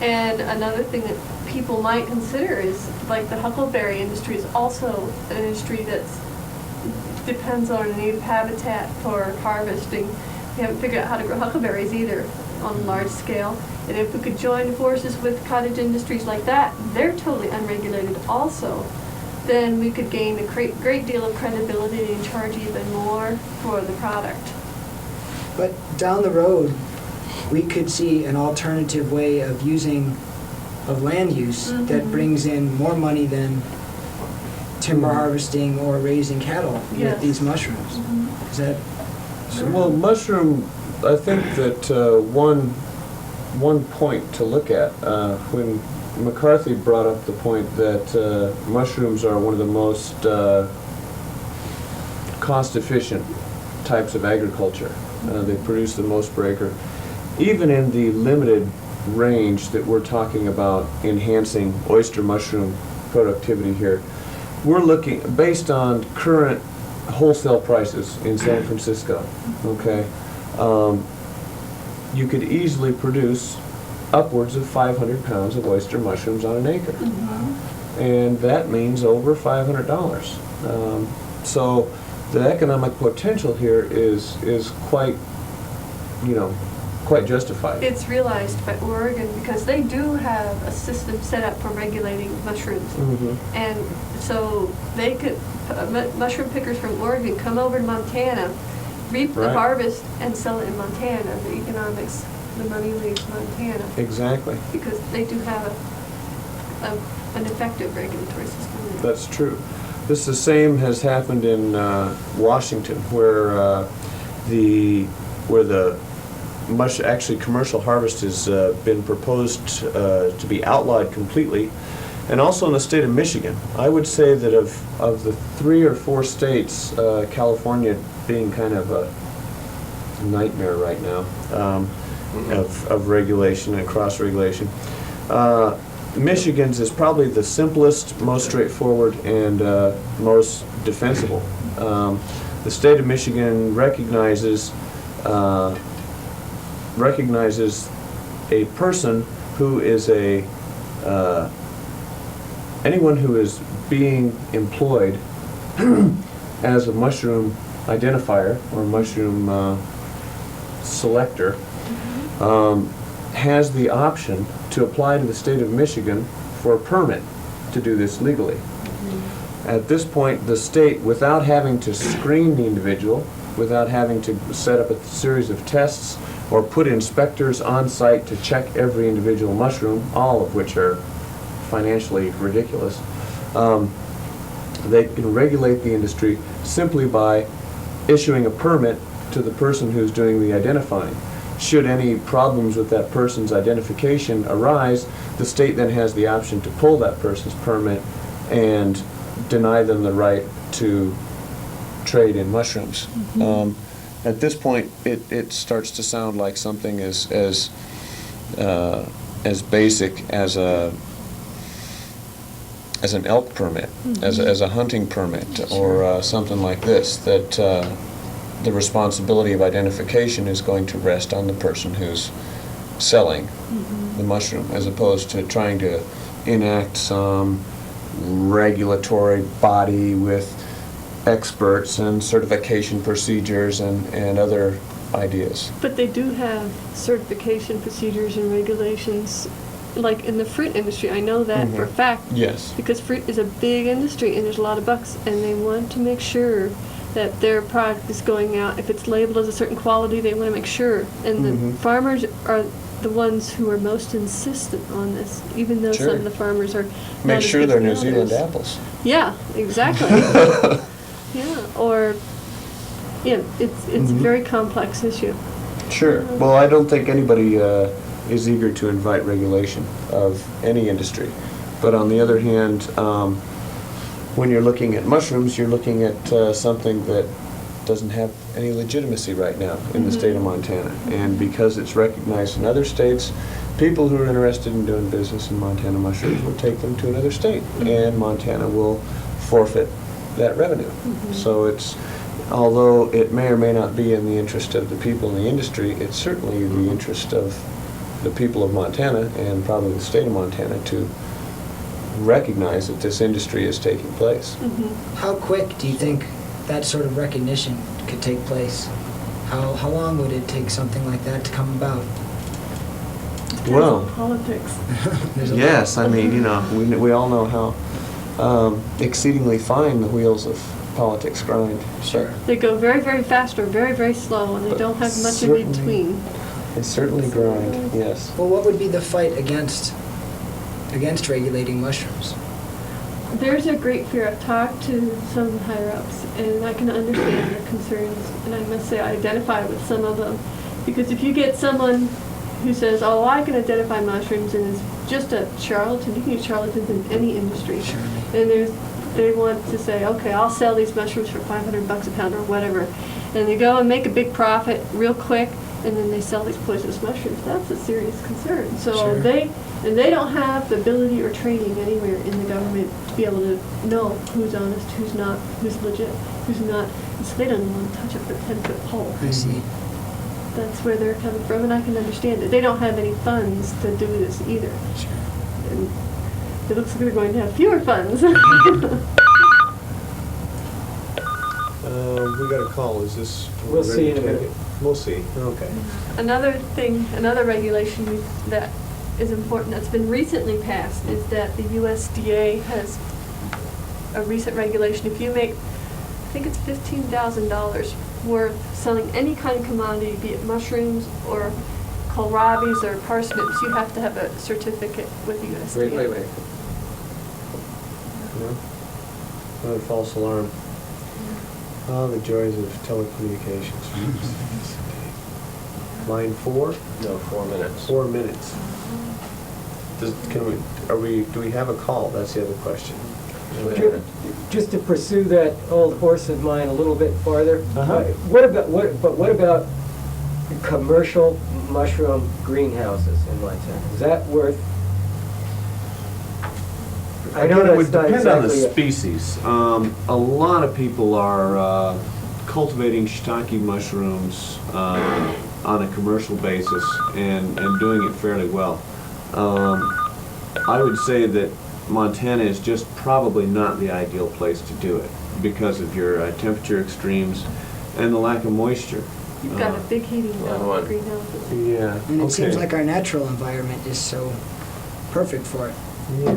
And another thing that people might consider is, like, the huckleberry industry is also an industry that depends on native habitat for harvesting. We haven't figured out how to grow huckleberries either on a large scale. And if we could join forces with cottage industries like that, they're totally unregulated also, then we could gain a great deal of credibility and charge even more for the product. But down the road, we could see an alternative way of land use that brings in more money than timber harvesting or raising cattle with these mushrooms. Is that? Well, mushroom, I think that one point to look at, when McCarthy brought up the point that mushrooms are one of the most cost-efficient types of agriculture. They produce the most per acre. Even in the limited range that we're talking about enhancing oyster mushroom productivity here, we're looking, based on current wholesale prices in San Francisco, okay, you could easily produce upwards of 500 pounds of oyster mushrooms on an acre. And that means over $500. So the economic potential here is quite, quite justified. It's realized by Oregon because they do have a system set up for regulating mushrooms. And so they could, mushroom pickers from Oregon come over to Montana, reap the harvest, and sell it in Montana. The economics, the money leaves Montana. Exactly. Because they do have an effective regulatory system there. That's true. the same has happened in Washington, where actually commercial harvest has been proposed to be outlawed completely, and also in the state of Michigan. I would say that of the 3 or 4 states, California being kind of a nightmare right now of regulation and cross-regulation. Michigan's is probably the simplest, most straightforward, and most defensible. The state of Michigan recognizes a person who is anyone who is being employed as a mushroom identifier or mushroom selector has the option to apply to the state of Michigan for a permit to do this legally. At this point, the state, without having to screen the individual, without having to set up a series of tests or put inspectors on site to check every individual mushroom, all of which are financially ridiculous, they can regulate the industry simply by issuing a permit to the person who's doing the identifying. Should any problems with that person's identification arise, the state then has the option to pull that person's permit and deny them the right to trade in mushrooms. At this point, it starts to sound like something as basic as an elk permit, as a hunting permit, or something like this, that the responsibility of identification is going to rest on the person who's selling the mushroom, as opposed to trying to enact some regulatory body with experts and certification procedures and other ideas. But they do have certification procedures and regulations, like in the fruit industry. I know that for a fact. Yes. Because fruit is a big industry and there's a lot of bucks, and they want to make sure that their product is going out. If it's labeled as a certain quality, they want to make sure. And the farmers are the ones who are most insistent on this, even though some of the farmers are Make sure they're New Zealand apples. Yeah, exactly. Yeah, or it's a very complex issue. Sure. Well, I don't think anybody is eager to invite regulation of any industry. But on the other hand, when you're looking at mushrooms, you're looking at something that doesn't have any legitimacy right now in the state of Montana. And because it's recognized in other states, people who are interested in doing business in Montana mushrooms will take them to another state, and Montana will forfeit that revenue. So although it may or may not be in the interest of the people in the industry, it's certainly the interest of the people of Montana and probably the state of Montana to recognize that this industry is taking place. How quick do you think that sort of recognition could take place? How long would it take something like that to come about? Well, Politics. yes, I mean, we all know how exceedingly fine the wheels of politics grind. Sure. They go very, very fast or very, very slow, and they don't have much in between. They certainly grind, yes. Well, what would be the fight against regulating mushrooms? There's a great fear. I've talked to some higher-ups, and I can understand their concerns, and I must say I identify with some of them. Because if you get someone who says, oh, I can identify mushrooms, and is just a charlatan, you can use charlatans in any industry. Sure. And they want to say, okay, I'll sell these mushrooms for $500 a pound or whatever. And they go and make a big profit real quick, and then they sell these poisonous mushrooms. That's a serious concern. So Sure. they don't have the ability or training anywhere in the government to be able to know who's honest, who's not, who's legit, who's not. And so they don't even want to touch a 10-foot pole. I see. That's where they're coming from, and I can understand it. They don't have any funds to do this either. Sure. And it looks like they're going to have fewer funds. We got a call. Is this? We'll see in a minute. We'll see. Okay. Another regulation that is important that's been recently passed is that the USDA has a recent regulation. If you make, I think it's $15,000 worth selling any kind of commodity, be it mushrooms or kohlrabis or parsnips, you have to have a certificate with the USDA. Wait. Another false alarm. Oh, the joys of telecommunications. Line 4? No, 4 minutes. 4 minutes. Do we have a call? That's the other question. Just to pursue that old horse of mine a little bit farther, Uh-huh. what about commercial mushroom greenhouses in Montana? Is that worth? I know Again, it would that's not depend on the exactly species. A lot of people are cultivating shiitake mushrooms on a commercial basis and doing it fairly well. I would say that Montana is just probably not the ideal place to do it because of your temperature extremes and the lack of moisture. You've got a big heating bill one. with greenhouses. Yeah. And it okay. seems like our natural environment is so perfect for it. Yeah.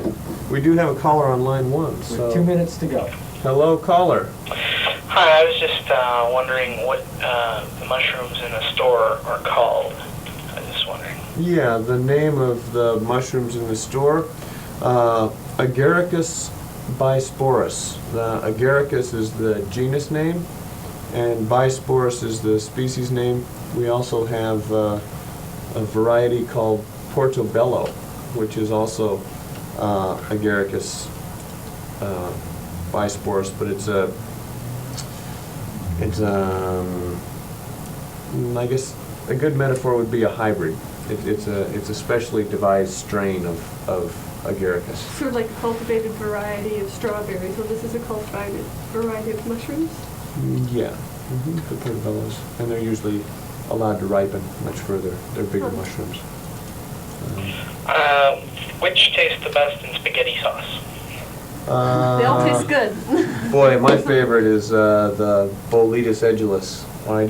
We do have a caller on line 1. So. With 2 minutes to go. Hello, caller. Hi, I was just wondering what the mushrooms in a store are called. I was just wondering. Yeah, the name of the mushrooms in the store, Agaricus bisporus. The Agaricus is the genus name, and bisporus is the species name. We also have a variety called Portobello, which is also Agaricus bisporus, but I guess a good metaphor would be a hybrid. It's a specially devised strain of Agaricus. Sort of like a cultivated variety of strawberries. Well, this is a cultivated variety of mushrooms. Yeah, the portobellos, and they're usually allowed to ripen much further. They're bigger mushrooms. Which tastes the best in spaghetti sauce? They all taste good. Boy, my favorite is the Boletus edulus. I'd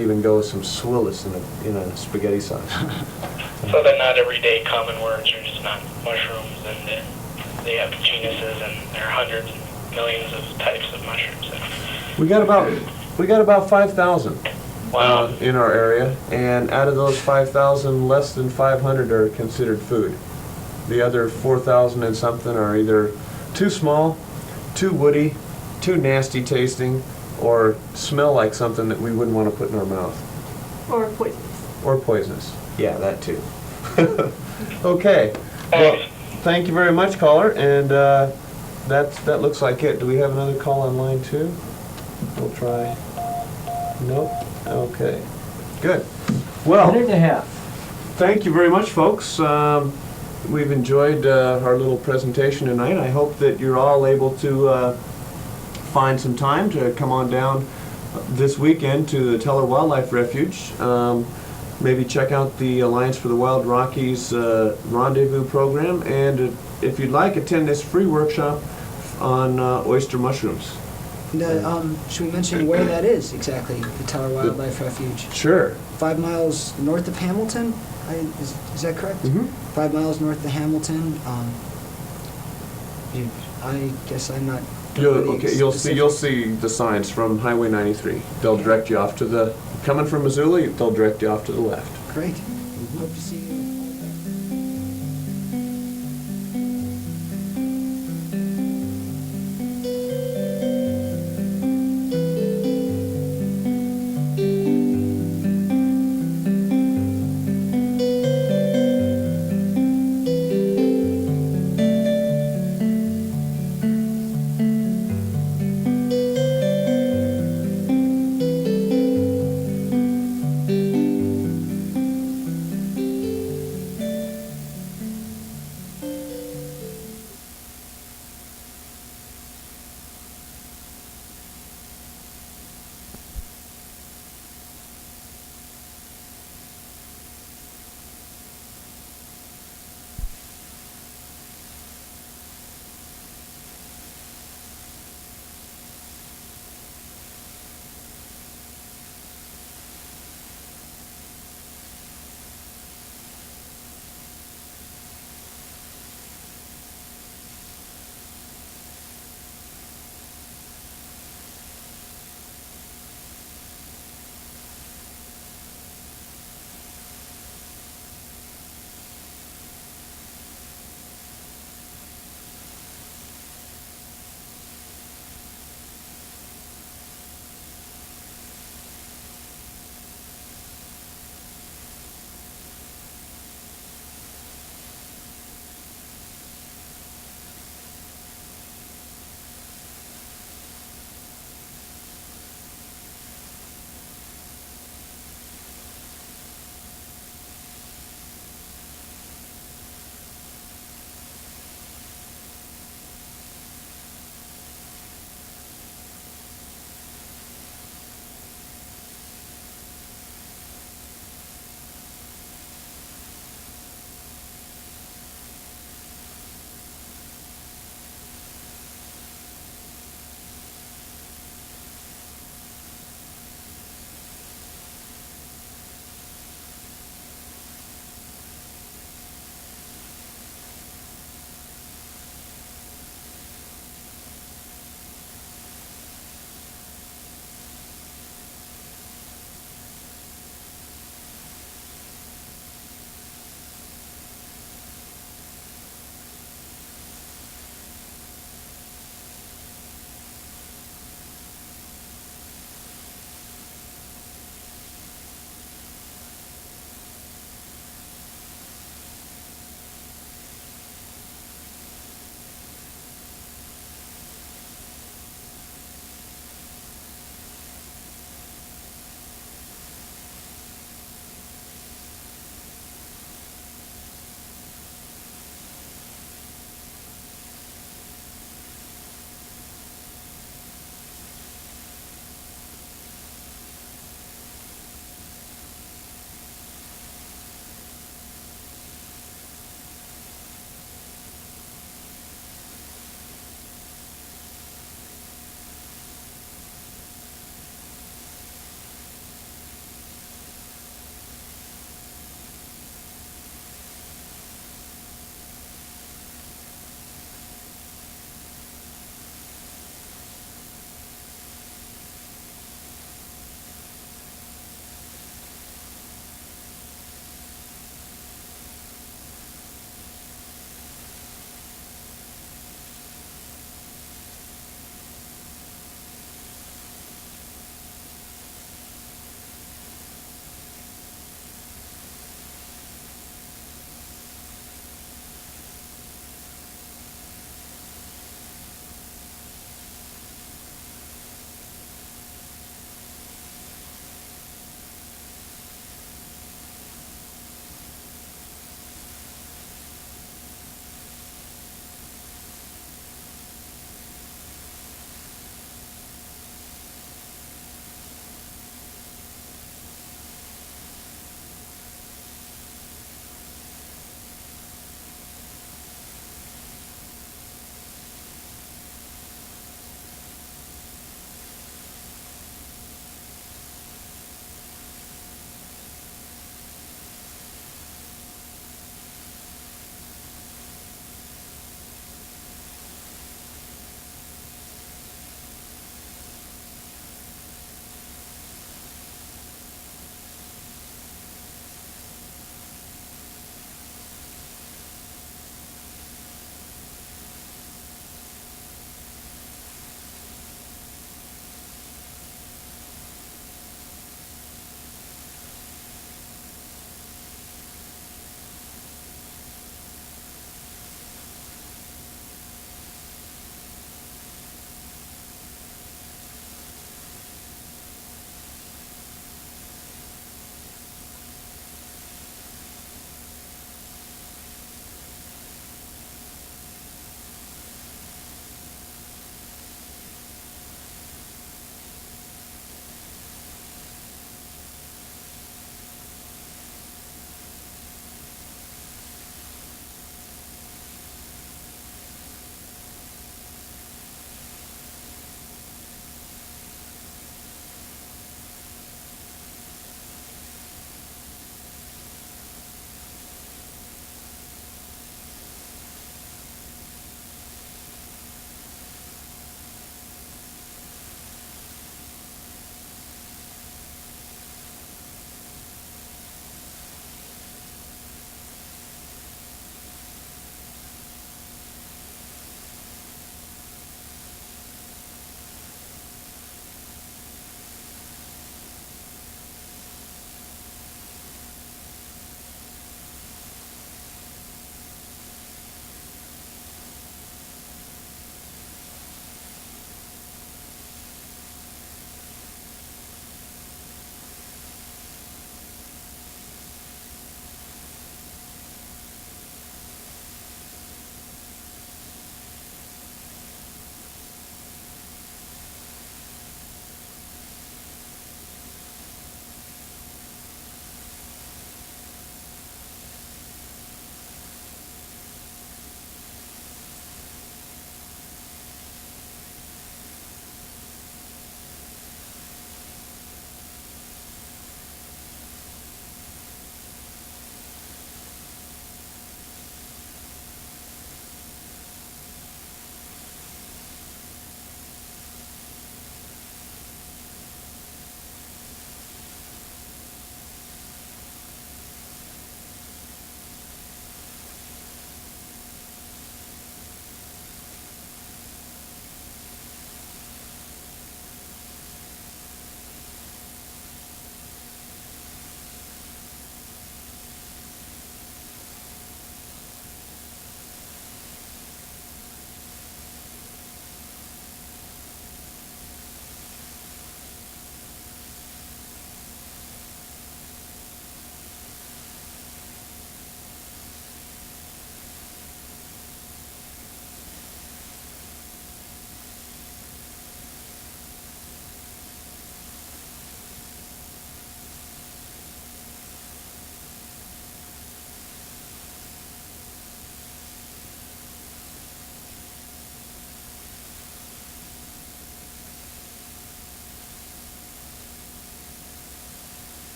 even go with some swillis in a spaghetti sauce. So they're not everyday common words, they're just not mushrooms, and they have genuses, and there are hundreds and millions of types of mushrooms. We got about 5,000 Wow. in our area, and out of those 5,000, less than 500 are considered food. The other 4,000 and something are either too small, too woody, too nasty tasting, or smell like something that we wouldn't want to put in our mouth. Or poisonous. Or poisonous. Yeah, that too. Okay. Well, thank you very much, caller, and that looks like it. Do we have another call on line 2? We'll try. Nope. Okay. Good. Well, Minute and a half. thank you very much, folks. We've enjoyed our little presentation tonight. I hope that you're all able to find some time to come on down this weekend to the Teller Wildlife Refuge. Maybe check out the Alliance for the Wild Rockies Rendezvous program, and if you'd like, attend this free workshop on oyster mushrooms. Should we mention where that is exactly, the Teller Wildlife Refuge? Sure. 5 miles north of Hamilton? Is that correct? Mm-hmm. 5 miles north of Hamilton. I guess I'm not. You'll see the signs from Highway 93. They'll direct you off to coming from Missoula, they'll direct you off to the left. Great. Hope to see you.